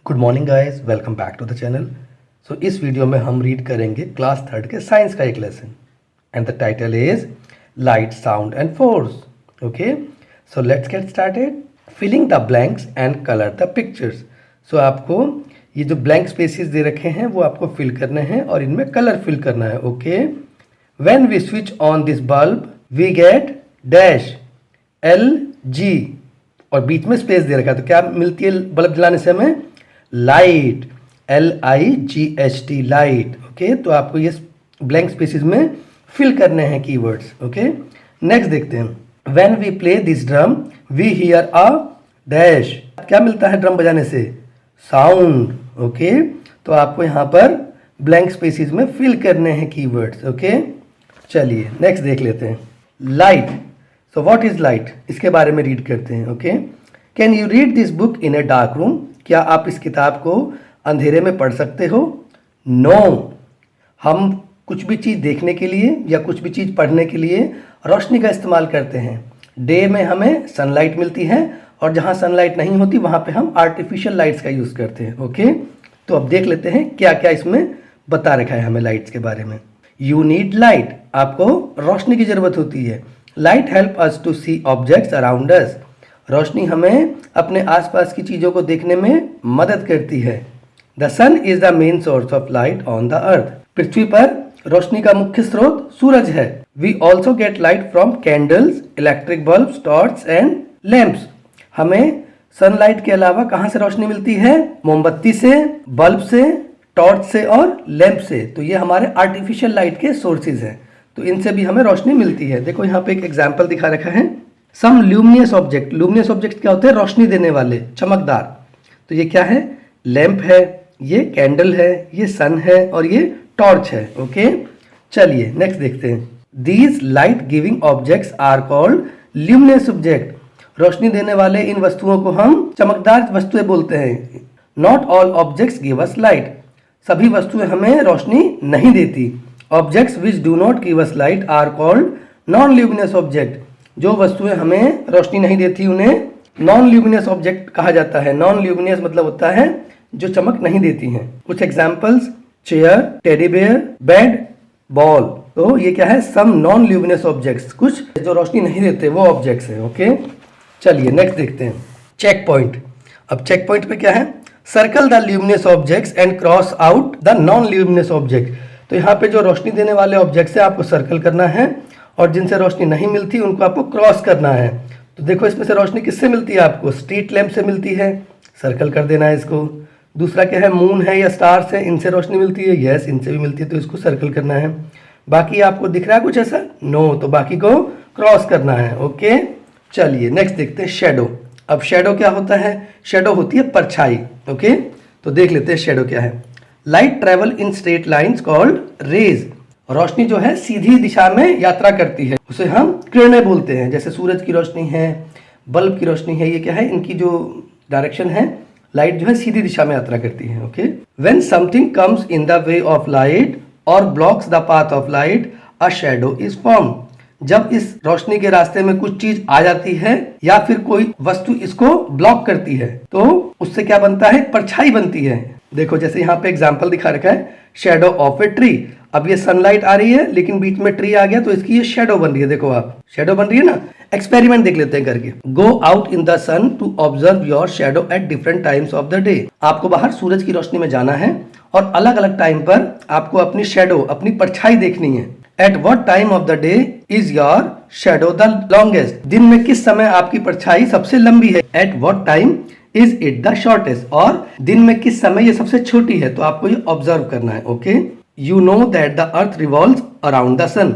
Good morning guys, welcome back to the channel. So इस video में हम read करेंगे क्लास थर्ड के साइंस का एक lesson and the title is light, sound and force. Okay, so let's get started. Filling the blanks and colour the pictures. So आपको ये जो ब्लैंक स्पेसेस दे रखे हैं वो आपको फिल करने हैं और इनमें कलर फिल करना है। Okay, when we switch on this bulb we get dash LG और बीच में स्पेस दे रखा है, तो क्या मिलती है बल्ब जलाने से हमें? Light, LIGHT, light. ओके, तो आपको ये ब्लैंक स्पेसेस में फिल करने हैं कीवर्ड्स। ओके, नेक्स्ट देखते हैं। When we play this drum we hear a dash. क्या मिलता है ड्रम बजाने से? साउंड। ओके, तो आपको यहाँ पर ब्लैंक स्पेसेस में फिल करने हैं कीवर्ड्स। ओके, चलिए नेक्स्ट देख लेते हैं। Light, so what is light, इसके बारे में रीड करते हैं। Okay, can you read this book in a dark room. क्या आप इस किताब को अंधेरे में पढ़ सकते हो? नो, हम कुछ भी चीज़ देखने के लिए या कुछ भी चीज़ पढ़ने के लिए रोशनी का इस्तेमाल करते हैं। डे में हमें सनलाइट मिलती है और जहाँ सनलाइट नहीं होती वहाँ पे हम आर्टिफिशियल लाइट्स का यूज़ करते हैं। ओके, तो अब देख लेते हैं क्या क्या इसमें बता रखा है हमें लाइट्स के बारे में। यू नीड लाइट, आपको रोशनी की ज़रूरत होती है। Light help us to see objects around us, रोशनी हमें अपने आसपास की चीज़ों को देखने में मदद करती है। The sun is the main source of light on the earth, पृथ्वी पर रोशनी का मुख्य स्रोत सूरज है। We also get light from candles, electric bulb, torch and lamps. हमें सनलाइट के अलावा कहाँ से रोशनी मिलती है? मोमबत्ती से, बल्ब से, टॉर्च से और लैंप से। तो ये हमारे आर्टिफिशियल लाइट के सोर्सेज हैं, तो इनसे भी हमें रोशनी मिलती है। देखो यहाँ पे एक एग्जाम्पल दिखा रखा है। सम ल्यूमिनियस ऑब्जेक्ट, ल्यूमिनियस ऑब्जेक्ट क्या होते हैं? रोशनी देने वाले, चमकदार। तो ये क्या है? लैंप है, ये कैंडल है, ये सन है और ये टॉर्च है। ओके, चलिए नेक्स्ट देखते हैं। These light giving objects are called luminous object. रोशनी देने वाले इन वस्तुओं को हम चमकदार वस्तुएं बोलते हैं। Not all objects give us light, सभी वस्तुएं हमें रोशनी नहीं देती। Objects which do not give us light are called non luminous object. जो वस्तुएं हमें रोशनी नहीं देती उन्हें नॉन ल्यूमिनियस ऑब्जेक्ट कहा जाता है। नॉन ल्यूमिनियस मतलब होता है जो चमक नहीं देती हैं। कुछ examples, chair, teddy bear, bed, ball. तो ये क्या है? सम नॉन ल्यूमिनियस ऑब्जेक्ट्स, कुछ जो रोशनी नहीं देते वो ऑब्जेक्ट्स हैं। ओके, चलिए नेक्स्ट देखते हैं। Check point. अब चेक पॉइंट पे क्या है? Circle the luminous objects and cross out the non luminous object. तो यहाँ पे जो रोशनी देने वाले ऑब्जेक्ट्स है आपको सर्कल करना है और जिनसे रोशनी नहीं मिलती उनको आपको क्रॉस करना है। तो देखो इसमें से रोशनी किससे मिलती है आपको? स्ट्रीट लैंप से मिलती है, सर्कल कर देना है इसको। दूसरा क्या है? मून है या स्टार्स है, इनसे रोशनी मिलती है, यस इनसे भी मिलती है, तो इसको सर्कल करना है। बाकी आपको दिख रहा है कुछ ऐसा? नो, तो बाकी को क्रॉस करना है। ओके, चलिए नेक्स्ट देखते हैं शेडो। अब शेडो क्या होता है? शेडो होती है परछाई। ओके, तो देख लेते हैं शेडो क्या है। Light travel in straight lines called rays, रोशनी जो है सीधी दिशा में यात्रा करती है, उसे हम किरणें बोलते हैं। जैसे सूरज की रोशनी है, बल्ब की रोशनी है, ये क्या है? इनकी जो डायरेक्शन है, लाइट जो है सीधी दिशा में यात्रा करती है। Okay, when something comes in the way of light और blocks the path of light a shadow is form. जब इस रोशनी के रास्ते में कुछ चीज आ जाती है या फिर कोई वस्तु इसको ब्लॉक करती है तो उससे क्या बनता है? परछाई बनती है। देखो जैसे यहाँ पे एग्जाम्पल दिखा रखा है, शैडो ऑफ ए ट्री। अब ये सनलाइट आ रही है लेकिन बीच में ट्री आ गया तो इसकी ये शैडो बन रही है। देखो आप, शैडो बन रही है ना। एक्सपेरिमेंट देख लेते हैं करके। Go out in the sun to observe your shadow at different times of the day. आपको बाहर सूरज की रोशनी में जाना है और अलग अलग टाइम पर आपको अपनी शैडो, अपनी परछाई देखनी है। At what time of the day is your shadow the longest, दिन में किस समय आपकी परछाई सबसे लंबी है। At what time is it the shortest, और दिन में किस समय ये सबसे छोटी है, तो आपको ये ऑब्जर्व करना है। Okay, you know that the earth revolves around the sun,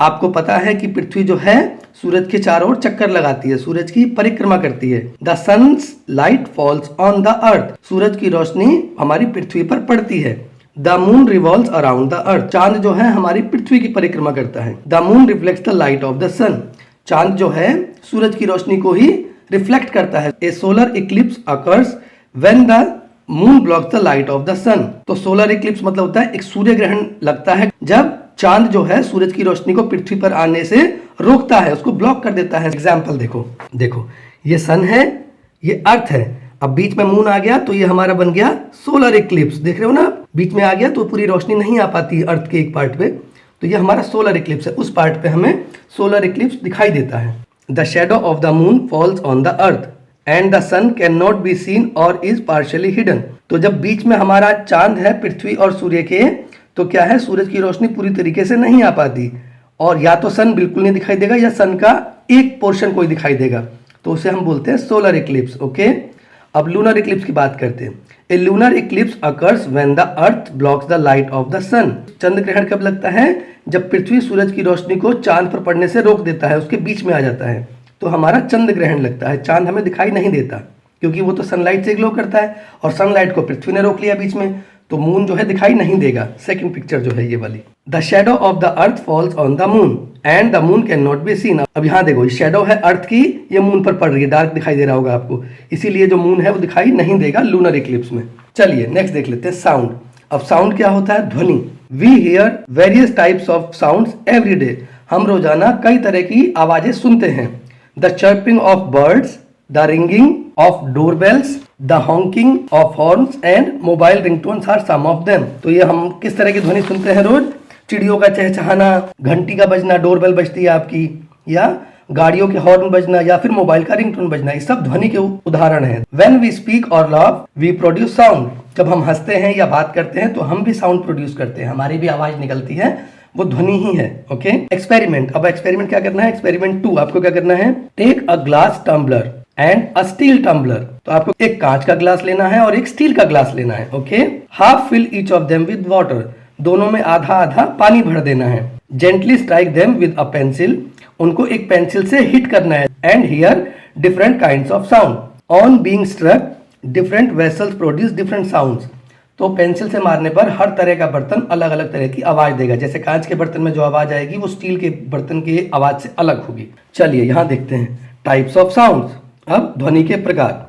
आपको पता है कि पृथ्वी जो है सूरज के चारों ओर चक्कर लगाती है, सूरज की परिक्रमा करती है। The sun's light falls on the earth, सूरज की रोशनी हमारी पृथ्वी पर पड़ती है। The moon revolves around the earth, चांद जो है हमारी पृथ्वी की परिक्रमा करता है। The moon reflects the light of the sun, चांद जो है सूरज की रोशनी को ही रिफ्लेक्ट करता है। A solar eclipse occurs when the moon blocks the light of the sun, तो सोलर इक्लिप्स मतलब होता है एक सूर्य ग्रहण लगता है जब चांद जो है सूरज की रोशनी को पृथ्वी पर आने से रोकता है, उसको ब्लॉक कर देता है। एग्जाम्पल देखो, देखो ये सन है, ये अर्थ है। अब बीच में मून आ गया तो ये हमारा बन गया सोलर इक्लिप्स। देख रहे हो ना, बीच में आ गया तो पूरी रोशनी नहीं आ पाती अर्थ के एक पार्ट पे, तो ये हमारा सोलर इक्लिप्स है। उस पार्ट पे हमें सोलर इक्लिप्स दिखाई देता है। The shadow of the moon falls on the earth and the sun can not be seen or is partially hidden. तो जब बीच में हमारा चांद है पृथ्वी और सूर्य के, तो क्या है, सूरज की रोशनी पूरी तरीके से नहीं आ पाती, और या तो सन बिल्कुल नहीं दिखाई देगा या सन का एक पोर्शन कोई दिखाई देगा, तो उसे हम बोलते हैं सोलर इक्लिप्स। ओके, अब लूनर इक्लिप्स की बात करते हैं। A lunar eclipse occurs when the earth blocks the light of the sun. चंद्र ग्रहण कब लगता है? जब पृथ्वी सूरज की रोशनी को चांद पर पड़ने से रोक देता है, उसके बीच में आ जाता है, तो हमारा चंद्र ग्रहण लगता है। चांद हमें दिखाई नहीं देता क्योंकि वो तो सनलाइट से ग्लो करता है, और सनलाइट को पृथ्वी ने रोक लिया बीच में, तो मून जो है दिखाई नहीं देगा। सेकंड पिक्चर जो है ये वाली, the shadow of the earth false on the moon and the moon can not be scene. अब यहाँ देखो, शेडो है अर्थ की, ये मून पर पड़ रही है, डार्क दिखाई दे रहा होगा आपको, इसीलिए जो मून है वो दिखाई नहीं देगा लूनर इक्लिप्स में। चलिए नेक्स्ट देख लेते हैं, साउंड। अब साउंड क्या होता है? ध्वनि। We hear various types of sounds every day. हम रोजाना कई तरह की आवाजें सुनते हैं। The chirping of birds, the ringing of doorbells, the honking of horns and mobile ringtones are some of them. तो ये हम किस तरह की ध्वनि सुनते हैं रोज? चिड़ियों का चहचहाना, घंटी का बजना, डोरबेल बजती है आपकी, या गाड़ियों के हॉर्न बजना, या फिर मोबाइल का रिंगटोन बजना, ये सब ध्वनि के उदाहरण हैं। व्हेन वी स्पीक और लाफ वी प्रोड्यूस साउंड। जब हम हंसते हैं या बात करते हैं तो हम भी साउंड प्रोड्यूस करते हैं, हमारी भी आवाज निकलती है, वो ध्वनि ही है। Okay, experiment. अब एक्सपेरिमेंट क्या करना है? एक्सपेरिमेंट 2 आपको क्या करना है? Take a glass tumbler and a steel tumbler. तो आपको एक कांच का ग्लास लेना है और एक स्टील का ग्लास लेना है। Okay, half fill each of them with water. दोनों में आधा आधा पानी भर देना है। Gently strike them with a pencil. उनको एक पेंसिल से हिट करना है। And hear different kinds of sound. On being struck different vessels produce different sounds. तो पेंसिल से मारने पर हर तरह का बर्तन अलग अलग तरह की आवाज देगा। जैसे कांच के बर्तन में जो आवाज आएगी वो स्टील के बर्तन की आवाज से अलग होगी। चलिए यहाँ देखते हैं टाइप्स ऑफ साउंड्स। अब ध्वनि के प्रकार।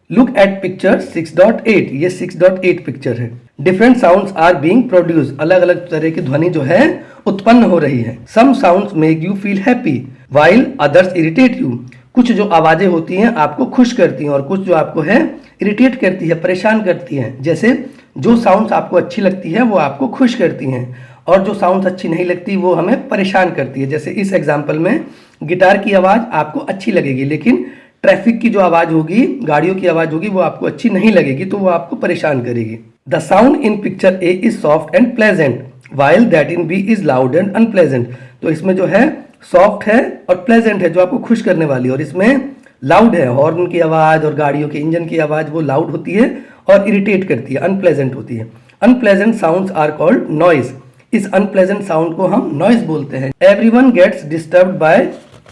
Look at picture 6.8। ये 6.8 पिक्चर है। Different sounds are being produce. अलग अलग तरह की ध्वनि जो है उत्पन्न हो रही है। Some sounds make you feel happy while others irritate you. कुछ जो आवाजें होती हैं आपको खुश करती हैं और कुछ जो आपको है इरिटेट करती है, परेशान करती हैं। जैसे जो साउंड्स आपको अच्छी लगती है वो आपको खुश करती हैं, और जो साउंड्स अच्छी नहीं लगती वो हमें परेशान करती है। जैसे इस एग्जाम्पल में गिटार की आवाज आपको अच्छी लगेगी, लेकिन ट्रैफिक की जो आवाज होगी, गाड़ियों की आवाज होगी, वो आपको अच्छी नहीं लगेगी, तो वो आपको परेशान करेगी। The sound in picture A is soft and pleasant while that in B is loud and unpleasant. तो इसमें जो है सॉफ्ट है और प्लेजेंट है, जो आपको खुश करने वाली, और इसमें लाउड है, हॉर्न की आवाज और गाड़ियों के इंजन की आवाज वो लाउड होती है और इरिटेट करती है, अनप्लेजेंट होती है। Unpleasant sounds are called noise. इस अनप्लेजेंट साउंड को हम नॉइज बोलते हैं। Everyone gets disturbed by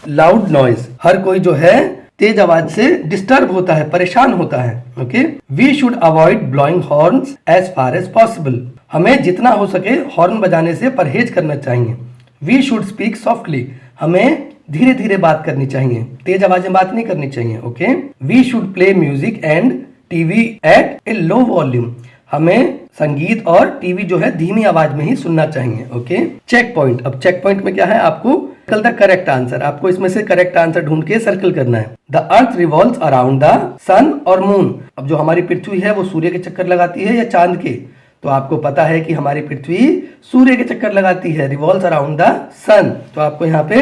loud noise. हर कोई जो है तेज आवाज से डिस्टर्ब होता है, परेशान होता है। Okay, we should avoid blowing horns as far as possible. हमें जितना हो सके हॉर्न बजाने से परहेज करना चाहिए। We should speak softly. हमें धीरे धीरे बात करनी चाहिए, तेज आवाज में बात नहीं करनी चाहिए। Okay, we should play music and TV at a low volume. हमें संगीत और टीवी जो है धीमी आवाज में ही सुनना चाहिए। Okay, check point. अब चेक पॉइंट में क्या है? आपको सर्कल द करेक्ट आंसर। आपको इसमें से करेक्ट आंसर ढूंढ के सर्कल करना है। The earth revolves around the sun और मून। अब जो हमारी पृथ्वी है वो सूर्य के चक्कर लगाती है या चांद के? तो आपको पता है कि हमारी पृथ्वी सूर्य के चक्कर लगाती है, रिवॉल्व्स अराउंड द सन। तो आपको यहाँ पे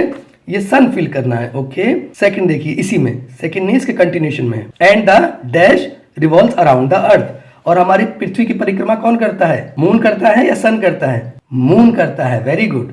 ये सन फील करना है। ओके, सेकंड देखिए, इसी में सेकंड नहीं, इसके कंटिन्यूशन में। And the dash revolves around the अर्थ। और हमारी पृथ्वी की परिक्रमा कौन करता है? मून करता है या सन करता है? मून करता है। Very good.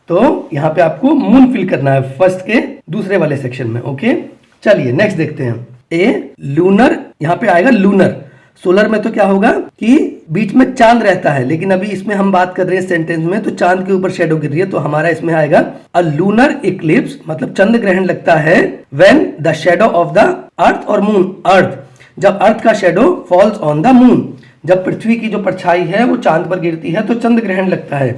तो यहाँ पे आपको मून फील करना है फर्स्ट के दूसरे वाले सेक्शन में। ओके, चलिए नेक्स्ट देखते हैं। ए लूनर, यहाँ पे आएगा लूनर। सोलर में तो क्या होगा कि बीच में चांद रहता है, लेकिन अभी इसमें हम बात कर रहे हैं सेंटेंस में तो चांद के ऊपर शेडो गिर रही है, तो हमारा इसमें आएगा अ लूनर इक्लिप्स, मतलब चंद्र ग्रहण लगता है when the shadow of the earth और मून। अर्थ, जब अर्थ का shadow false on the moon, जब पृथ्वी की जो परछाई है वो चांद पर गिरती है तो चंद्र ग्रहण लगता है।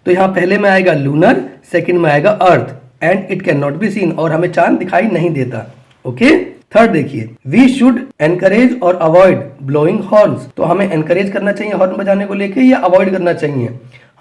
तो यहाँ पहले में आएगा लूनर, सेकंड में आएगा earth, and it can not be seen, और हमें चांद दिखाई नहीं देता। ओके, थर्ड देखिए, वी शुड एनकरेज और अवॉइड ब्लोइंग हॉर्न्स। तो हमें एनकरेज करना चाहिए हॉर्न बजाने को लेके या अवॉइड करना चाहिए?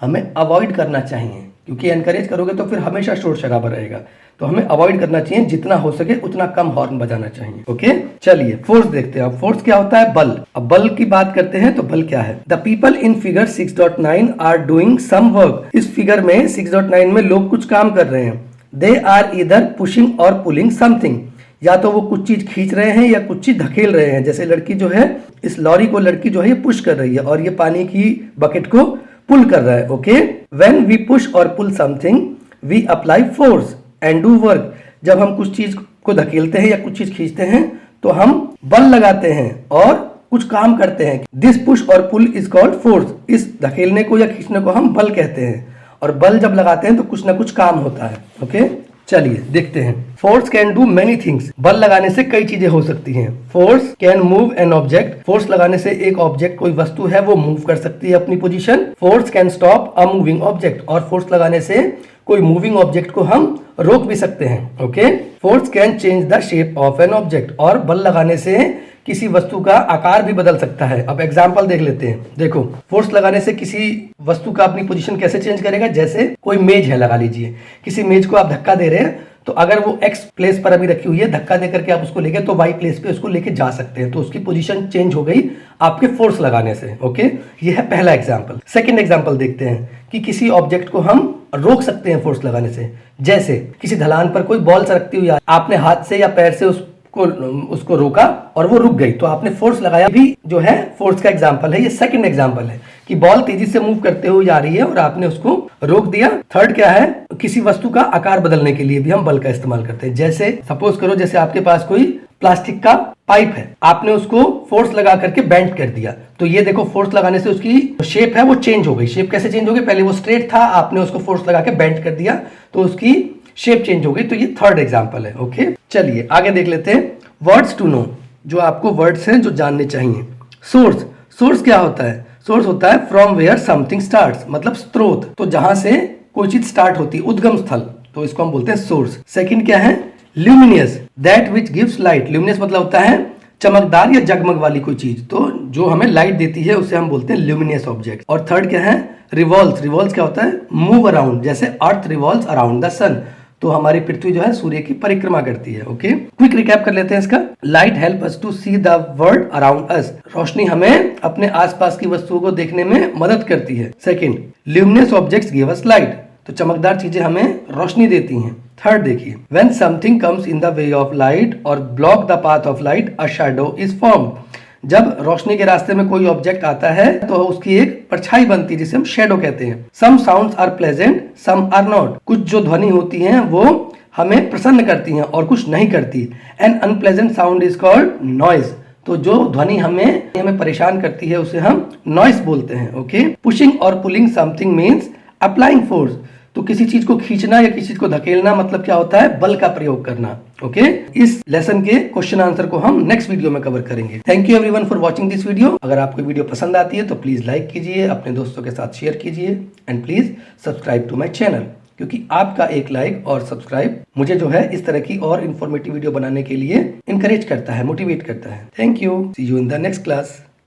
हमें अवॉइड करना चाहिए, क्योंकि एनकरेज करोगे तो फिर हमेशा शोर शराबा रहेगा। तो हमें अवॉइड करना चाहिए, जितना हो सके उतना कम हॉर्न बजाना चाहिए। ओके, चलिए फोर्स देखते हैं। अब फोर्स क्या होता है? बल। अब बल की बात करते हैं तो बल क्या है? The people in figure 6.9 are doing some work. इस फिगर में 6.9 में लोग कुछ काम कर रहे हैं। दे आर इधर पुशिंग और पुलिंग समथिंग। या तो वो कुछ चीज खींच रहे हैं या कुछ चीज धकेल रहे हैं। जैसे लड़की जो है, इस लॉरी को लड़की जो है ये पुश कर रही है और ये पानी की बकेट को पुल कर रहा है। Okay, when we push or pull something we apply force and do work. जब हम कुछ चीज को धकेलते हैं या कुछ चीज खींचते हैं तो हम बल लगाते हैं और कुछ काम करते हैं। This push or pull is called force. इस धकेलने को या खींचने को हम बल कहते हैं, और बल जब लगाते हैं तो कुछ ना कुछ काम होता है। ओके, चलिए देखते हैं। Force can do many things. बल लगाने से कई चीजें हो सकती हैं। Force can move an object. Force लगाने से एक ऑब्जेक्ट, कोई वस्तु है, वो मूव कर सकती है अपनी position. Force can stop a moving object. और फोर्स लगाने से कोई मूविंग ऑब्जेक्ट को हम रोक भी सकते हैं। Okay, force can change the shape of an object. और बल लगाने से किसी वस्तु का आकार भी बदल सकता है। अब एग्जांपल देख लेते हैं। देखो, फोर्स लगाने से किसी वस्तु का अपनी पोजीशन कैसे चेंज करेगा? जैसे कोई मेज है, लगा लीजिए, किसी मेज को आप धक्का दे रहे हैं, तो अगर वो एक्स प्लेस पर अभी रखी हुई है, धक्का दे करके आप उसको लेके तो वाई प्लेस पे उसको लेके जा सकते हैं। तो उसकी पोजीशन चेंज हो गई आपके फोर्स लगाने से। ओके, ये है पहला एग्जांपल। सेकंड एग्जांपल देखते हैं कि किसी ऑब्जेक्ट को हम रोक सकते हैं फोर्स लगाने से। जैसे किसी ढलान पर कोई बॉल सरकती हुई, आपने हाथ से या पैर से उसको रोका और वो रुक गई, तो आपने फोर्स लगाया, भी जो है फोर्स का एग्जांपल है। ये सेकंड एग्जांपल है कि बॉल तेजी से मूव करते हुए जा रही है और आपने उसको रोक दिया। थर्ड क्या है? किसी वस्तु का आकार बदलने के लिए भी हम बल का इस्तेमाल करते हैं। जैसे सपोज करो, जैसे आपके पास कोई प्लास्टिक का पाइप है, आपने उसको फोर्स लगा करके बेंड कर दिया, तो ये देखो फोर्स लगाने से उसकी शेप है वो चेंज हो गई। शेप कैसे चेंज हो गई? पहले वो स्ट्रेट था, आपने उसको फोर्स लगा के बेंड कर दिया तो उसकी शेप चेंज हो गई। तो ये थर्ड एग्जांपल है। ओके, चलिए आगे देख लेते हैं। वर्ड्स टू नो, जो आपको वर्ड्स हैं जो जानने चाहिए। सोर्स। सोर्स क्या होता है? सोर्स होता है फ्रॉम वेयर समथिंग स्टार्ट्स, मतलब स्रोत, तो जहां से कोई चीज स्टार्ट होती है, उद्गम स्थल, तो इसको हम बोलते हैं सोर्स। सेकंड क्या है? Luminous, that which gives light. Luminous मतलब होता है चमकदार या जगमग वाली कोई चीज, तो जो हमें लाइट देती है उसे हम बोलते हैं ल्यूमिनियस ऑब्जेक्ट। और थर्ड क्या है? रिवॉल्व्स। रिवॉल्व्स क्या होता है? मूव अराउंड, जैसे अर्थ रिवॉल्व्स अराउंड द सन, तो हमारी पृथ्वी जो है सूर्य की परिक्रमा करती है। ओके, क्विक रिकैप कर लेते हैं इसका। Light help us to see the world around us. रोशनी हमें अपने आसपास की वस्तुओं को देखने में मदद करती है। Second, luminous objects give us light, तो चमकदार चीजें हमें रोशनी देती हैं। थर्ड देखिए, when something comes in the way of light और block the path of light, a shadow is formed. जब रोशनी के रास्ते में कोई ऑब्जेक्ट आता है तो उसकी एक परछाई बनती है जिसे हम शेडो कहते हैं। Some sounds are pleasant, some are not. कुछ जो ध्वनि होती हैं वो हमें प्रसन्न करती हैं और कुछ नहीं करती। N unpleasant sound is called noise, तो जो ध्वनि हमें परेशान करती है उसे हम नॉइस बोलते हैं। ओके, पुशिंग और pulling something means applying force, तो किसी चीज को खींचना या किसी चीज को धकेलना मतलब क्या होता है? बल का प्रयोग करना। ओके, इस लेसन के क्वेश्चन आंसर को हम नेक्स्ट वीडियो में कवर करेंगे। Thank you everyone for watching this video. अगर आपको वीडियो पसंद आती है तो प्लीज लाइक कीजिए, अपने दोस्तों के साथ शेयर कीजिए, and please subscribe to my channel, क्योंकि आपका एक लाइक और सब्सक्राइब मुझे जो है इस तरह की और इन्फॉर्मेटिव वीडियो बनाने के लिए इनकरेज करता है, मोटिवेट करता है। Thank you, see you in the next class.